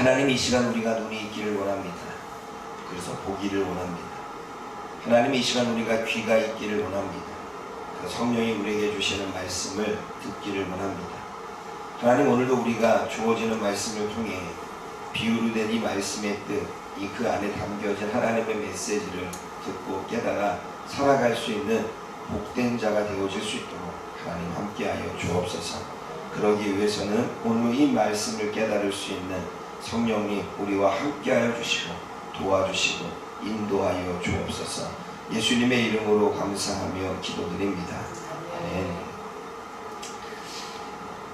하나님 이 시간 우리가 눈이 있기를 원합니다. 그래서 보기를 원합니다. 하나님 이 시간 우리가 귀가 있기를 원합니다. 그래서 성령이 우리에게 주시는 말씀을 듣기를 원합니다. 하나님 오늘도 우리가 주어지는 말씀을 통해 비유로 된 이 말씀의 뜻, 이 그 안에 담겨진 하나님의 메시지를 듣고 깨달아 살아갈 수 있는 복된 자가 되어질 수 있도록 하나님 함께하여 주옵소서. 그러기 위해서는 오늘 이 말씀을 깨달을 수 있는 성령님 우리와 함께하여 주시고 도와주시고 인도하여 주옵소서. 예수님의 이름으로 감사하며 기도드립니다. 아멘.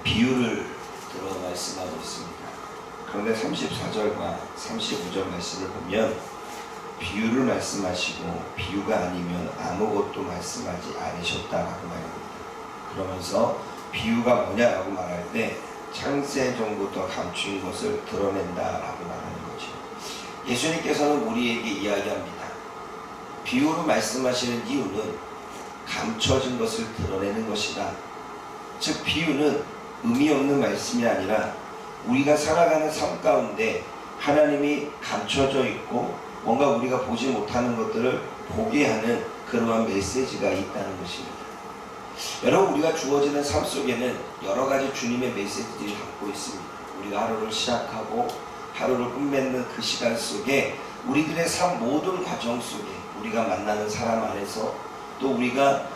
비유를 들어 말씀하고 있습니다. 그런데 34절과 35절 말씀을 보면 비유를 말씀하시고 비유가 아니면 아무것도 말씀하지 않으셨다라고 말합니다. 그러면서 비유가 뭐냐라고 말할 때 창세 전부터 감추인 것을 드러낸다라고 말하는 거죠. 예수님께서는 우리에게 이야기합니다. 비유로 말씀하시는 이유는 감춰진 것을 드러내는 것이다. 즉 비유는 의미 없는 말씀이 아니라 우리가 살아가는 삶 가운데 하나님이 감춰져 있고 뭔가 우리가 보지 못하는 것들을 보게 하는 그러한 메시지가 있다는 것입니다. 여러분 우리가 주어지는 삶 속에는 여러 가지 주님의 메시지들이 담고 있습니다. 우리가 하루를 시작하고 하루를 끝맺는 그 시간 속에 우리들의 삶 모든 과정 속에 우리가 만나는 사람 안에서 또 우리가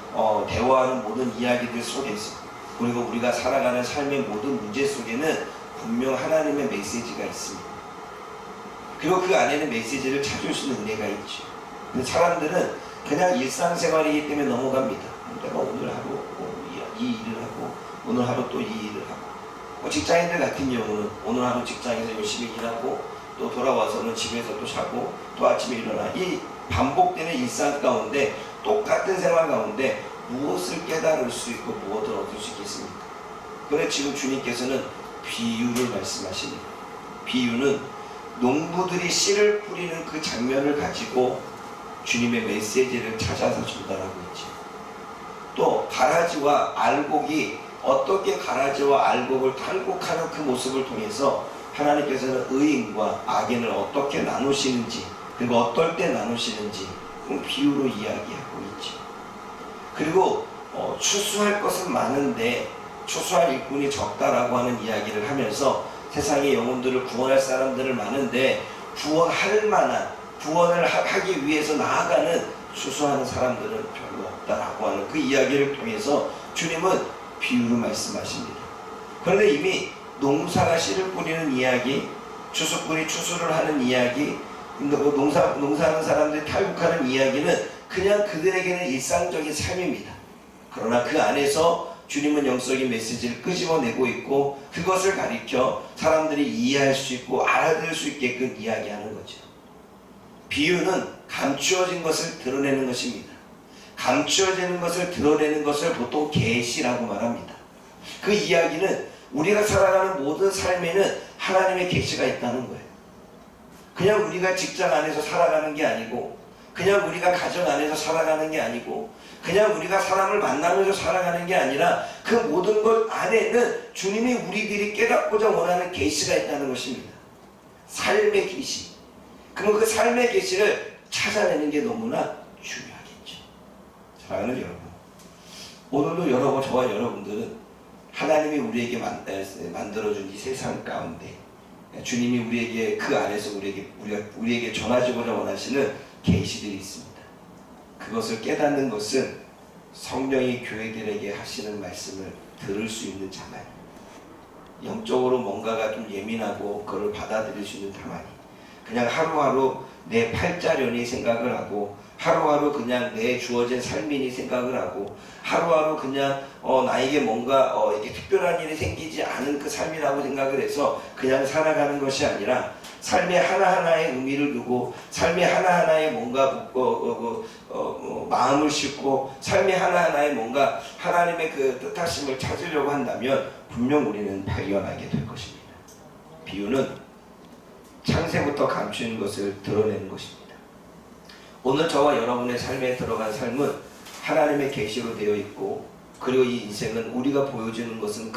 대화하는 모든 이야기들 속에서 그리고 우리가 살아가는 삶의 모든 문제 속에는 분명 하나님의 메시지가 있습니다. 그리고 그 안에는 메시지를 찾을 수 있는 은혜가 있죠. 근데 사람들은 그냥 일상생활이기 때문에 넘어갑니다. 내가 오늘 하루 이 일을 하고 오늘 하루 또 이 일을 하고 직장인들 같은 경우는 오늘 하루 직장에서 열심히 일하고 또 돌아와서는 집에서 또 자고 또 아침에 일어나 이 반복되는 일상 가운데 똑같은 생활 가운데 무엇을 깨달을 수 있고 무엇을 얻을 수 있겠습니까? 그런데 지금 주님께서는 비유를 말씀하십니다. 비유는 농부들이 씨를 뿌리는 그 장면을 가지고 주님의 메시지를 찾아서 전달하고 있죠. 또 가라지와 알곡이 어떻게 가라지와 알곡을 탈곡하는 그 모습을 통해서 하나님께서는 의인과 악인을 어떻게 나누시는지 그리고 어떨 때 나누시는지 비유로 이야기하고 있죠. 그리고 추수할 것은 많은데 추수할 일꾼이 적다라고 하는 이야기를 하면서 세상의 영혼들을 구원할 사람들을 많은데 구원할 만한 구원을 하기 위해서 나아가는 추수하는 사람들은 별로 없다라고 하는 그 이야기를 통해서 주님은 비유로 말씀하십니다. 그런데 이미 농사가 씨를 뿌리는 이야기, 추수꾼이 추수를 하는 이야기, 농사하는 사람들이 탈북하는 이야기는 그냥 그들에게는 일상적인 삶입니다. 그러나 그 안에서 주님은 영적인 메시지를 끄집어내고 있고 그것을 가리켜 사람들이 이해할 수 있고 알아들을 수 있게끔 이야기하는 거죠. 비유는 감추어진 것을 드러내는 것입니다. 감추어지는 것을 드러내는 것을 보통 계시라고 말합니다. 그 이야기는 우리가 살아가는 모든 삶에는 하나님의 계시가 있다는 거예요. 그냥 우리가 직장 안에서 살아가는 게 아니고 그냥 우리가 가정 안에서 살아가는 게 아니고 그냥 우리가 사람을 만나면서 살아가는 게 아니라 그 모든 것 안에는 주님이 우리들이 깨닫고자 원하는 계시가 있다는 것입니다. 삶의 계시. 그럼 그 삶의 계시를 찾아내는 게 너무나 중요하겠죠. 사랑하는 여러분, 오늘도 저와 여러분들은 하나님이 우리에게 만들어준 이 세상 가운데 주님이 우리에게 그 안에서 우리에게 전하시고자 원하시는 계시들이 있습니다. 그것을 깨닫는 것은 성령이 교회들에게 하시는 말씀을 들을 수 있는 자만, 영적으로 뭔가가 좀 예민하고 그걸 받아들일 수 있는 자만이 그냥 하루하루 내 팔자련이 생각을 하고 하루하루 그냥 내 주어진 삶이니 생각을 하고 하루하루 그냥 나에게 뭔가 이렇게 특별한 일이 생기지 않은 그 삶이라고 생각을 해서 그냥 살아가는 것이 아니라 삶의 하나하나에 의미를 두고 삶의 하나하나에 뭔가 마음을 싣고 삶의 하나하나에 뭔가 하나님의 그 뜻하심을 찾으려고 한다면 분명 우리는 발견하게 될 것입니다. 비유는 창세부터 감추는 것을 드러내는 것입니다. 오늘 저와 여러분의 삶에 들어간 삶은 하나님의 계시로 되어 있고 그리고 이 인생은 우리가 보여지는 것은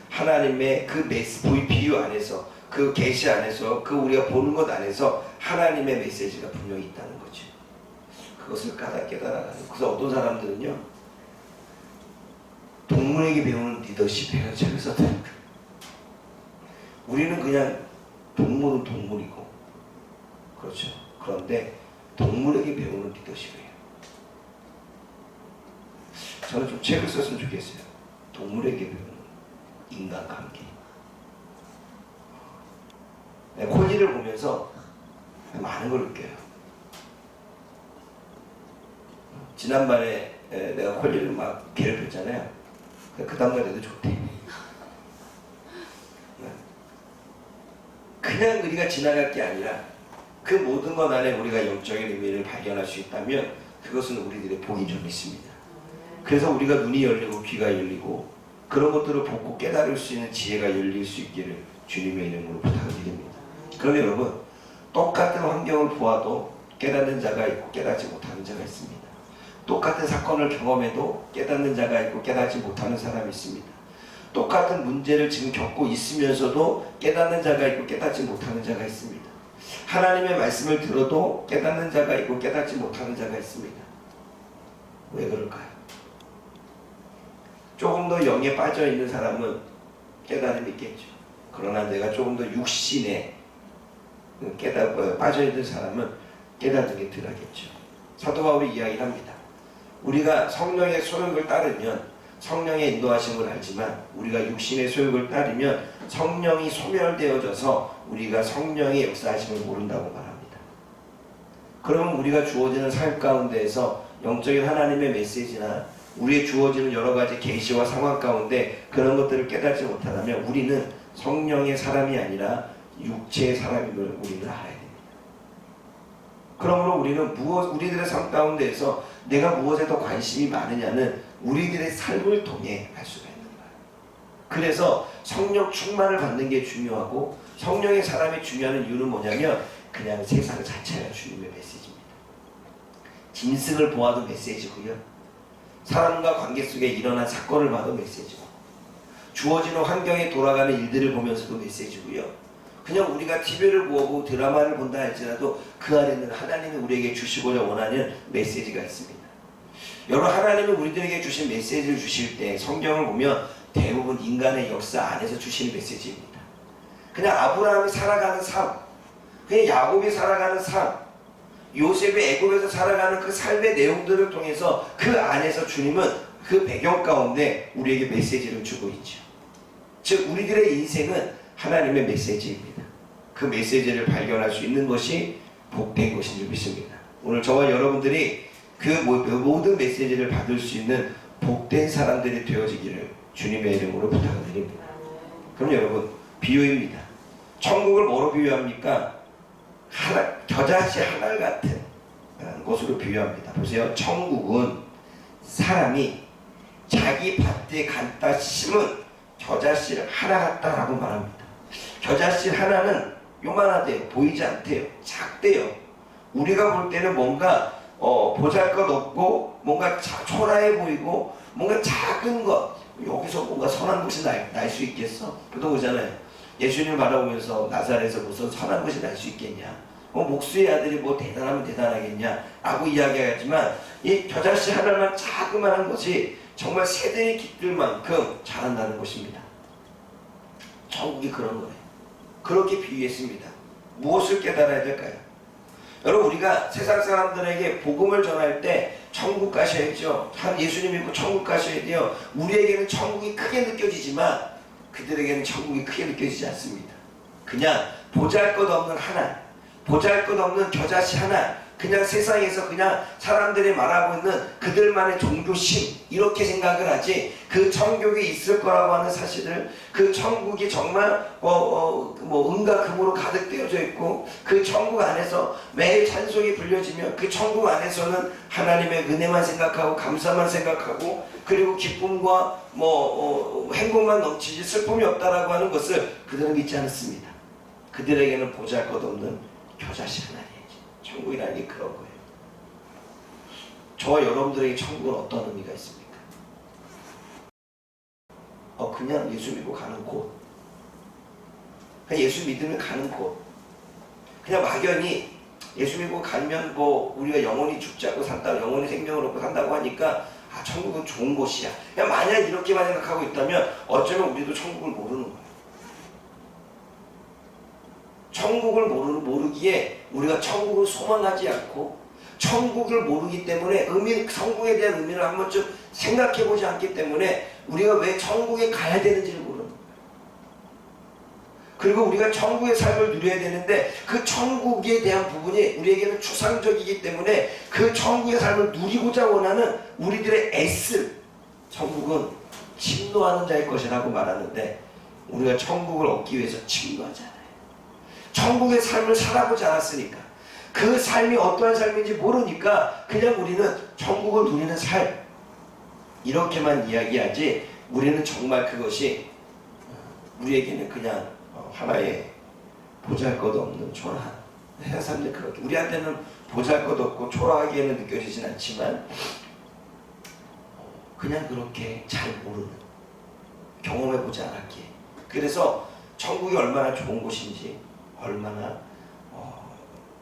하나님의 그 비유 안에서 그 계시 안에서, 그 우리가 보는 것 안에서 하나님의 메시지가 분명히 있다는 거죠. 그것을 깨달아가는. 그래서 어떤 사람들은요, 동물에게 배우는 리더십이라는 책을 썼다니까. 우리는 그냥 동물은 동물이고, 그렇죠. 그런데 동물에게 배우는 리더십이에요. 저는 좀 책을 썼으면 좋겠어요. 동물에게 배우는 인간관계. 콜리를 보면서 많은 걸 느껴요. 지난번에 내가 콜리를 막 괴롭혔잖아요. 그 다음날에도 좋대. 그냥 우리가 지나갈 게 아니라 그 모든 것 안에 우리가 영적인 의미를 발견할 수 있다면 그것은 우리들의 복이 좀 있습니다. 그래서 우리가 눈이 열리고 귀가 열리고 그런 것들을 보고 깨달을 수 있는 지혜가 열릴 수 있기를 주님의 이름으로 부탁을 드립니다. 그러면 여러분, 똑같은 환경을 보아도 깨닫는 자가 있고 깨닫지 못하는 자가 있습니다. 똑같은 사건을 경험해도 깨닫는 자가 있고 깨닫지 못하는 사람이 있습니다. 똑같은 문제를 지금 겪고 있으면서도 깨닫는 자가 있고 깨닫지 못하는 자가 있습니다. 하나님의 말씀을 들어도 깨닫는 자가 있고 깨닫지 못하는 자가 있습니다. 왜 그럴까요? 조금 더 영에 빠져 있는 사람은 깨달음이 있겠죠. 그러나 내가 조금 더 육신에 빠져 있는 사람은 깨닫음이 덜하겠죠. 사도 바울이 이야기를 합니다. 우리가 성령의 소욕을 따르면 성령의 인도하심을 알지만 우리가 육신의 소욕을 따르면 성령이 소멸되어져서 우리가 성령의 역사하심을 모른다고 말합니다. 그러면 우리가 주어지는 삶 가운데에서 영적인 하나님의 메시지나 우리의 주어지는 여러 가지 계시와 상황 가운데 그런 것들을 깨닫지 못하다면 우리는 성령의 사람이 아니라 육체의 사람임을 우리는 알아야 됩니다. 그러므로 우리는 우리들의 삶 가운데에서 내가 무엇에 더 관심이 많으냐는 우리들의 삶을 통해 알 수가 있는 거예요. 그래서 성령 충만을 받는 게 중요하고 성령의 사람이 중요한 이유는 뭐냐면 그냥 세상 자체가 주님의 메시지입니다. 짐승을 보아도 메시지고요. 사람과 관계 속에 일어난 사건을 봐도 메시지고 주어지는 환경에 돌아가는 일들을 보면서도 메시지고요. 그냥 우리가 TV를 보고 드라마를 본다 할지라도 그 안에는 하나님이 우리에게 주시고자 원하는 메시지가 있습니다. 여러분, 하나님이 우리들에게 주신 메시지를 주실 때 성경을 보면 대부분 인간의 역사 안에서 주시는 메시지입니다. 그냥 아브라함이 살아가는 삶, 그냥 야곱이 살아가는 삶, 요셉이 애굽에서 살아가는 그 삶의 내용들을 통해서 그 안에서 주님은 그 배경 가운데 우리에게 메시지를 주고 있죠. 즉 우리들의 인생은 하나님의 메시지입니다. 그 메시지를 발견할 수 있는 것이 복된 것인 줄 믿습니다. 오늘 저와 여러분들이 그 모든 메시지를 받을 수 있는 복된 사람들이 되어지기를 주님의 이름으로 부탁을 드립니다. 그럼 여러분, 비유입니다. 천국을 뭐로 비유합니까? 겨자씨 하나 같은 것으로 비유합니다. 보세요. 천국은 사람이 자기 밭에 갖다 심은 겨자씨 하나 같다라고 말합니다. 겨자씨 하나는 요만하대요. 보이지 않대요. 작대요. 우리가 볼 때는 뭔가 보잘것없고 뭔가 초라해 보이고 뭔가 작은 것, 여기서 뭔가 선한 것이 날 수 있겠어? 보통 그러잖아요. 예수님을 바라보면서 나사렛에서 무슨 선한 것이 날 수 있겠냐? 목수의 아들이 뭐 대단하면 대단하겠냐? 라고 이야기하지만 이 겨자씨 하나만 자그마한 것이 정말 세대의 깃들 만큼 자란다는 것입니다. 천국이 그런 거예요. 그렇게 비유했습니다. 무엇을 깨달아야 될까요? 여러분, 우리가 세상 사람들에게 복음을 전할 때 천국 가셔야죠. 예수님 믿고 천국 가셔야 돼요. 우리에게는 천국이 크게 느껴지지만 그들에게는 천국이 크게 느껴지지 않습니다. 그냥 보잘것없는 하나, 보잘것없는 겨자씨 하나, 그냥 세상에서 그냥 사람들이 말하고 있는 그들만의 종교심, 이렇게 생각을 하지 그 천국이 있을 거라고 하는 사실을, 그 천국이 정말 은과 금으로 가득 되어져 있고 그 천국 안에서 매일 찬송이 불려지면 그 천국 안에서는 하나님의 은혜만 생각하고 감사만 생각하고 그리고 기쁨과 행복만 넘치지 슬픔이 없다라고 하는 것을 그들은 믿지 않습니다. 그들에게는 보잘것없는 겨자씨 하나예요. 천국이라는 게 그런 거예요. 저와 여러분들에게 천국은 어떤 의미가 있습니까? 그냥 예수 믿고 가는 곳. 그냥 예수 믿으면 가는 곳. 그냥 막연히 예수 믿고 가면 뭐 우리가 영원히 죽지 않고 산다고, 영원히 생명을 얻고 산다고 하니까 아, 천국은 좋은 곳이야. 그냥 만약 이렇게만 생각하고 있다면 어쩌면 우리도 천국을 모르는 거야. 천국을 모르기에 우리가 천국을 소망하지 않고 천국을 모르기 때문에 천국에 대한 의미를 한 번쯤 생각해보지 않기 때문에 우리가 왜 천국에 가야 되는지를 모르는 거예요. 그리고 우리가 천국의 삶을 누려야 되는데 그 천국에 대한 부분이 우리에게는 추상적이기 때문에 그 천국의 삶을 누리고자 원하는 우리들의 애씀, 천국은 침노하는 자의 것이라고 말하는데 우리가 천국을 얻기 위해서 침노하잖아요. 천국의 삶을 살아보지 않았으니까, 그 삶이 어떠한 삶인지 모르니까 그냥 우리는 천국을 누리는 삶 이렇게만 이야기하지, 우리는 정말 그것이 우리에게는 그냥 하나의 보잘것없는 초라한, 세상 사람들이 그렇게 우리한테는 보잘것없고 초라하게는 느껴지진 않지만 그냥 그렇게 잘 모르는, 경험해보지 않았기에. 그래서 천국이 얼마나 좋은 곳인지, 얼마나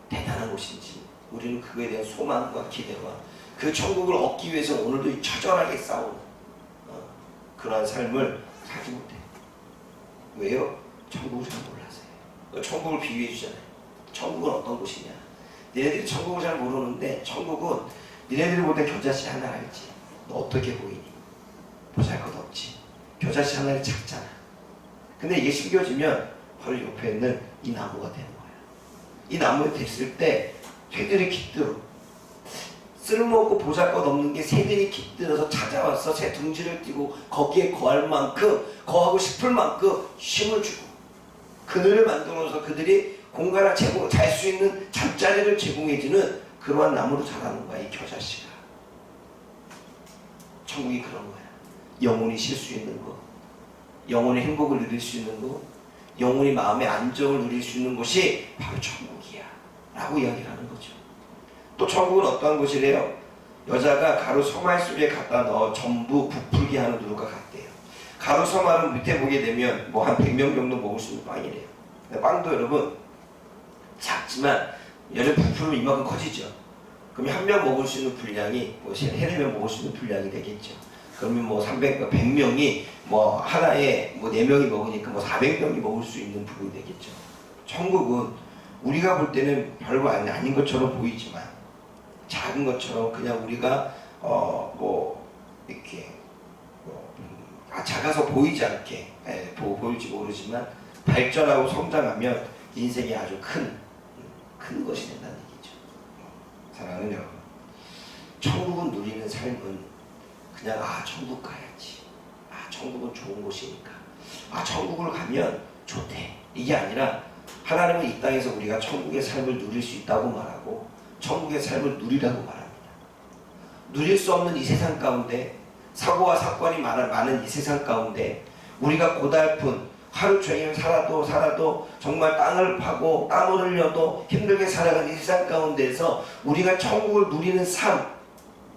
대단한 곳인지 우리는 그거에 대한 소망과 기대와 그 천국을 얻기 위해서 오늘도 처절하게 싸우는 그러한 삶을 살지 못해. 왜요? 천국을 잘 몰라서요. 천국을 비유해 주잖아요. 천국은 어떤 곳이냐. 니네들이 천국을 잘 모르는데 천국은 니네들이 볼 때 겨자씨 하나 알지. 너 어떻게 보이니? 보잘것없지. 겨자씨 하나를 작잖아. 근데 이게 심겨지면 바로 옆에 있는 이 나무가 되는 거야. 이 나무에 됐을 때 새들이 깃들어. 쓸모없고 보잘것없는 게 새들이 깃들어서 찾아와서 새 둥지를 띄고 거기에 거할 만큼, 거하고 싶을 만큼 힘을 주고 그늘을 만들어서 그들이 공간을 잘 수 있는 잠자리를 제공해주는 그러한 나무로 자라는 거야, 이 겨자씨가. 천국이 그런 거야. 영혼이 쉴 수 있는 거, 영혼의 행복을 누릴 수 있는 거, 영혼이 마음의 안정을 누릴 수 있는 곳이 바로 천국이야 라고 이야기를 하는 거죠. 또 천국은 어떠한 곳이래요? 여자가 가루 소말 속에 갖다 넣어 전부 부풀게 하는 누룩과 같대요. 가루 소말은 밑에 보게 되면 뭐 한 100명 정도 먹을 수 있는 빵이래요. 빵도 여러분 작지만 여름 부풀면 이만큼 커지죠. 그러면 한 명 먹을 수 있는 분량이 뭐 3-4명 먹을 수 있는 분량이 되겠죠. 그러면 뭐 100명이 뭐 하나에 뭐 4명이 먹으니까 뭐 400명이 먹을 수 있는 부분이 되겠죠. 천국은 우리가 볼 때는 별거 아닌 것처럼 보이지만, 작은 것처럼 그냥 우리가 뭐 이렇게 작아서 보이지 않게 보일지 모르지만 발전하고 성장하면 인생이 아주 큰 것이 된다는 얘기죠. 사랑하는 여러분, 천국은 누리는 삶은 그냥 천국 가야지, 천국은 좋은 곳이니까, 천국을 가면 좋대, 이게 아니라 하나님은 이 땅에서 우리가 천국의 삶을 누릴 수 있다고 말하고 천국의 삶을 누리라고 말합니다. 누릴 수 없는 이 세상 가운데, 사고와 사건이 많은 이 세상 가운데 우리가 고달픈 하루 종일 살아도 정말 땅을 파고 땀을 흘려도 힘들게 살아가는 이 세상 가운데에서 우리가 천국을 누리는 삶,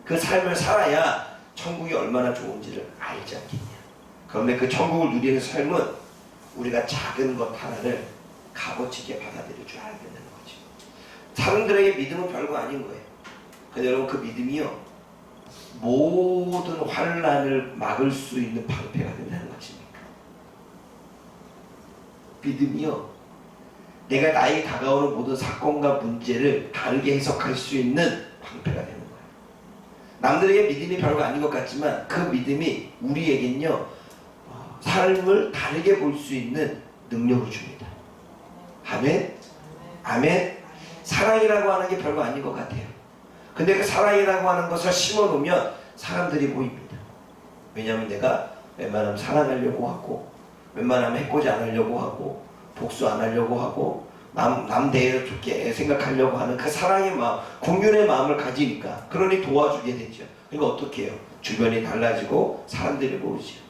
그 삶을 살아야 천국이 얼마나 좋은지를 알지 않겠냐. 그런데 그 천국을 누리는 삶은 우리가 작은 것 하나를 값어치게 받아들일 줄 알아야 된다는 거죠. 사람들에게 믿음은 별거 아닌 거예요. 근데 여러분, 그 믿음이요, 모든 환난을 막을 수 있는 방패가 된다는 것입니다. 믿음이요, 내가 나에게 다가오는 모든 사건과 문제를 다르게 해석할 수 있는 방패가 되는 거예요. 남들에게 믿음이 별거 아닌 것 같지만 그 믿음이 우리에겐요, 삶을 다르게 볼 수 있는 능력을 줍니다. 아멘? 아멘? 사랑이라고 하는 게 별거 아닌 것 같아요. 근데 그 사랑이라고 하는 것을 심어놓으면 사람들이 보입니다. 왜냐하면 내가 웬만하면 사랑하려고 하고, 웬만하면 해코지 안 하려고 하고, 복수 안 하려고 하고, 남 대해서 좋게 생각하려고 하는 그 사랑의 마음, 공균의 마음을 가지니까, 그러니 도와주게 되죠. 그러니까 어떻게 해요? 주변이 달라지고 사람들이 보이죠.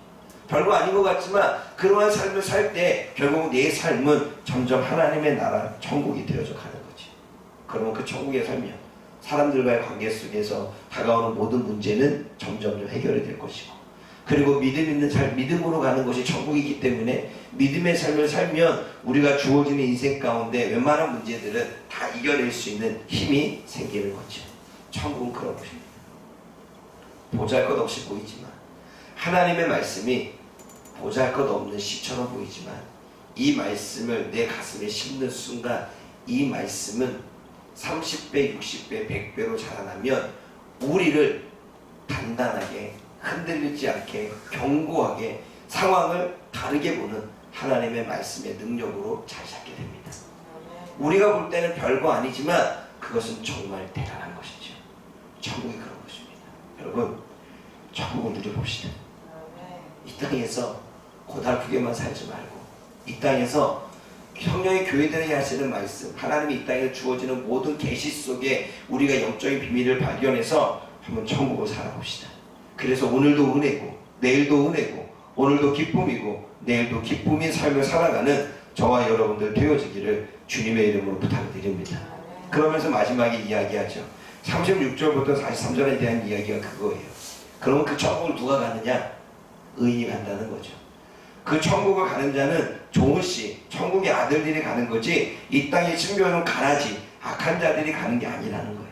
별거 아닌 것 같지만 그러한 삶을 살 때 결국 내 삶은 점점 하나님의 나라, 천국이 되어져 가는 거지. 그러면 그 천국의 삶이요, 사람들과의 관계 속에서 다가오는 모든 문제는 점점 해결이 될 것이고, 그리고 믿음으로 가는 것이 천국이기 때문에 믿음의 삶을 살면 우리가 주어지는 인생 가운데 웬만한 문제들은 다 이겨낼 수 있는 힘이 생기는 거죠. 천국은 그런 것입니다. 보잘것없이 보이지만 하나님의 말씀이 보잘것없는 시처럼 보이지만 이 말씀을 내 가슴에 심는 순간 이 말씀은 30배, 60배, 100배로 자라나면 우리를 단단하게 흔들리지 않게 견고하게 상황을 다르게 보는 하나님의 말씀의 능력으로 잘 잡게 됩니다. 우리가 볼 때는 별거 아니지만 그것은 정말 대단한 것이죠. 천국이 그런 것입니다. 여러분, 천국을 누려봅시다. 이 땅에서 고달프게만 살지 말고 이 땅에서 성령의 교회들이 하시는 말씀, 하나님이 이 땅에 주어지는 모든 계시 속에 우리가 영적인 비밀을 발견해서 한번 천국을 살아봅시다. 그래서 오늘도 은혜고 내일도 은혜고 오늘도 기쁨이고 내일도 기쁨인 삶을 살아가는 저와 여러분들 되어지기를 주님의 이름으로 부탁드립니다. 그러면서 마지막에 이야기하죠. 36절부터 43절에 대한 이야기가 그거예요. 그러면 그 천국을 누가 가느냐? 의인이 간다는 거죠. 그 천국을 가는 자는 좋은 씨, 천국의 아들들이 가는 거지 이 땅에 숨겨놓은 가라지, 악한 자들이 가는 게 아니라는 거예요.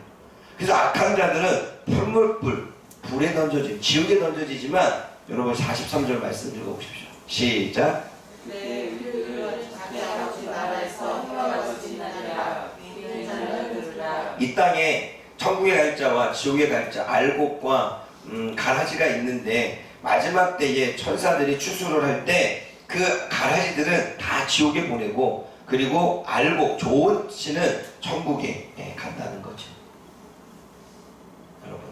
그래서 악한 자들은 풀물불, 불에 던져진, 지옥에 던져지지만 여러분 43절 말씀 읽어보십시오. 시작. 내 의를 자기 아버지 나라에서 행하고 지나리라. 믿는 자는 들으라. 이 땅에 천국에 갈 자와 지옥에 갈 자, 알곡과 가라지가 있는데 마지막 때에 천사들이 추수를 할 때 그 가라지들은 다 지옥에 보내고 그리고 알곡, 좋은 씨는 천국에 간다는 거죠. 여러분,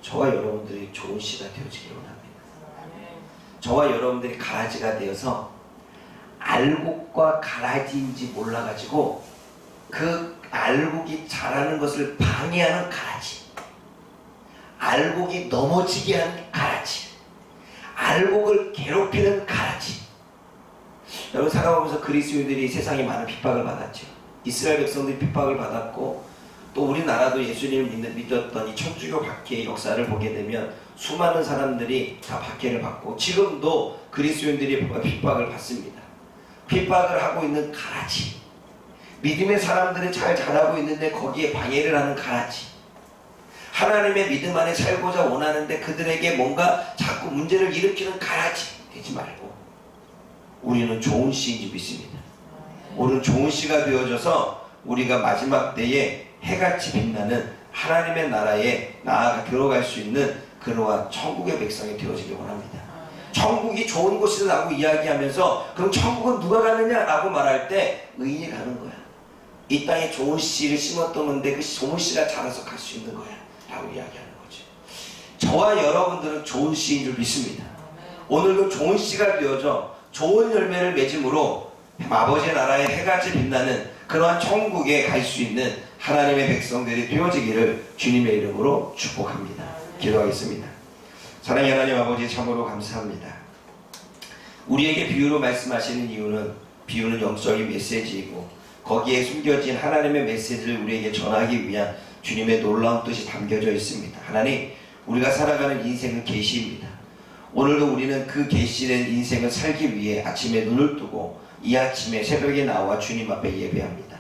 저와 여러분들이 좋은 씨가 되어지기를 원합니다. 저와 여러분들이 가라지가 되어서 알곡과 가라지인지 몰라가지고 그 알곡이 자라는 것을 방해하는 가라지, 알곡이 넘어지게 하는 가라지, 알곡을 괴롭히는 가라지. 여러분 살아가면서 그리스도인들이 세상에 많은 핍박을 받았죠. 이스라엘 백성들이 핍박을 받았고 또 우리나라도 예수님을 믿었던 이 천주교 박해의 역사를 보게 되면 수많은 사람들이 다 박해를 받고 지금도 그리스도인들이 핍박을 받습니다. 핍박을 하고 있는 가라지, 믿음의 사람들이 잘 자라고 있는데 거기에 방해를 하는 가라지, 하나님의 믿음 안에 살고자 원하는데 그들에게 뭔가 자꾸 문제를 일으키는 가라지 되지 말고 우리는 좋은 씨인지 믿습니다. 우리는 좋은 씨가 되어져서 우리가 마지막 때에 해같이 빛나는 하나님의 나라에 나아가 들어갈 수 있는 그러한 천국의 백성이 되어지길 원합니다. 천국이 좋은 곳이라고 이야기하면서 그럼 천국은 누가 가느냐라고 말할 때 의인이 가는 거야. 이 땅에 좋은 씨를 심었던데 그 좋은 씨가 자라서 갈 수 있는 거야 라고 이야기하는 거죠. 저와 여러분들은 좋은 씨인 줄 믿습니다. 오늘도 좋은 씨가 되어져 좋은 열매를 맺음으로 아버지의 나라에 해같이 빛나는 그러한 천국에 갈 수 있는 하나님의 백성들이 되어지기를 주님의 이름으로 축복합니다. 기도하겠습니다. 사랑의 하나님 아버지, 참으로 감사합니다. 우리에게 비유로 말씀하시는 이유는 비유는 영적인 메시지이고 거기에 숨겨진 하나님의 메시지를 우리에게 전하기 위한 주님의 놀라운 뜻이 담겨져 있습니다. 하나님, 우리가 살아가는 인생은 계시입니다. 오늘도 우리는 그 계시된 인생을 살기 위해 아침에 눈을 뜨고 이 아침에 새벽에 나와 주님 앞에 예배합니다.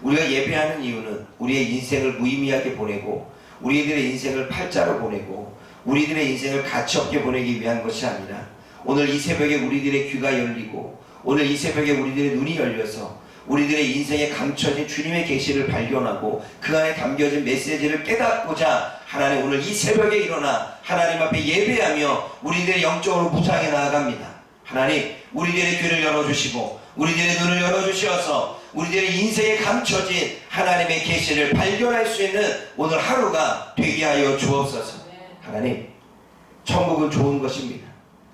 우리가 예배하는 이유는 우리의 인생을 무의미하게 보내고 우리들의 인생을 팔자로 보내고 우리들의 인생을 가치없게 보내기 위한 것이 아니라 오늘 이 새벽에 우리들의 귀가 열리고 오늘 이 새벽에 우리들의 눈이 열려서 우리들의 인생에 감춰진 주님의 계시를 발견하고 그 안에 담겨진 메시지를 깨닫고자 하나님 오늘 이 새벽에 일어나 하나님 앞에 예배하며 우리들의 영적으로 무장해 나아갑니다. 하나님, 우리들의 귀를 열어주시고 우리들의 눈을 열어주셔서 우리들의 인생에 감춰진 하나님의 계시를 발견할 수 있는 오늘 하루가 되게 하여 주옵소서. 하나님, 천국은 좋은 것입니다.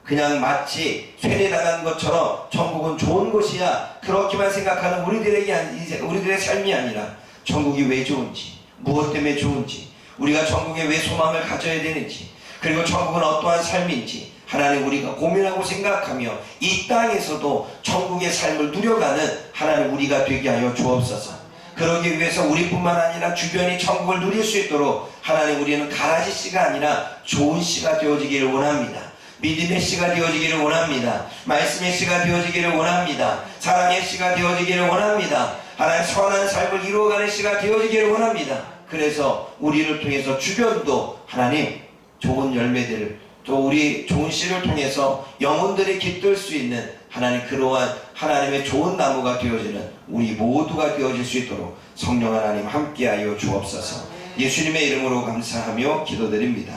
그냥 마치 쇠뇌당한 것처럼 천국은 좋은 곳이야 그렇게만 생각하는 우리들의 삶이 아니라 천국이 왜 좋은지, 무엇 때문에 좋은지, 우리가 천국에 왜 소망을 가져야 되는지, 그리고 천국은 어떠한 삶인지 하나님 우리가 고민하고 생각하며 이 땅에서도 천국의 삶을 누려가는 하나님 우리가 되게 하여 주옵소서. 그러기 위해서 우리뿐만 아니라 주변이 천국을 누릴 수 있도록 하나님 우리는 가라지 씨가 아니라 좋은 씨가 되어지기를 원합니다. 믿음의 씨가 되어지기를 원합니다. 말씀의 씨가 되어지기를 원합니다. 사랑의 씨가 되어지기를 원합니다. 하나님 선한 삶을 이루어가는 씨가 되어지기를 원합니다. 그래서 우리를 통해서 주변도 하나님 좋은 열매들, 또 우리 좋은 씨를 통해서 영혼들이 깃들 수 있는 하나님 그러한 하나님의 좋은 나무가 되어지는 우리 모두가 되어질 수 있도록 성령 하나님 함께하여 주옵소서. 예수님의 이름으로 감사하며 기도드립니다.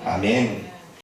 아멘.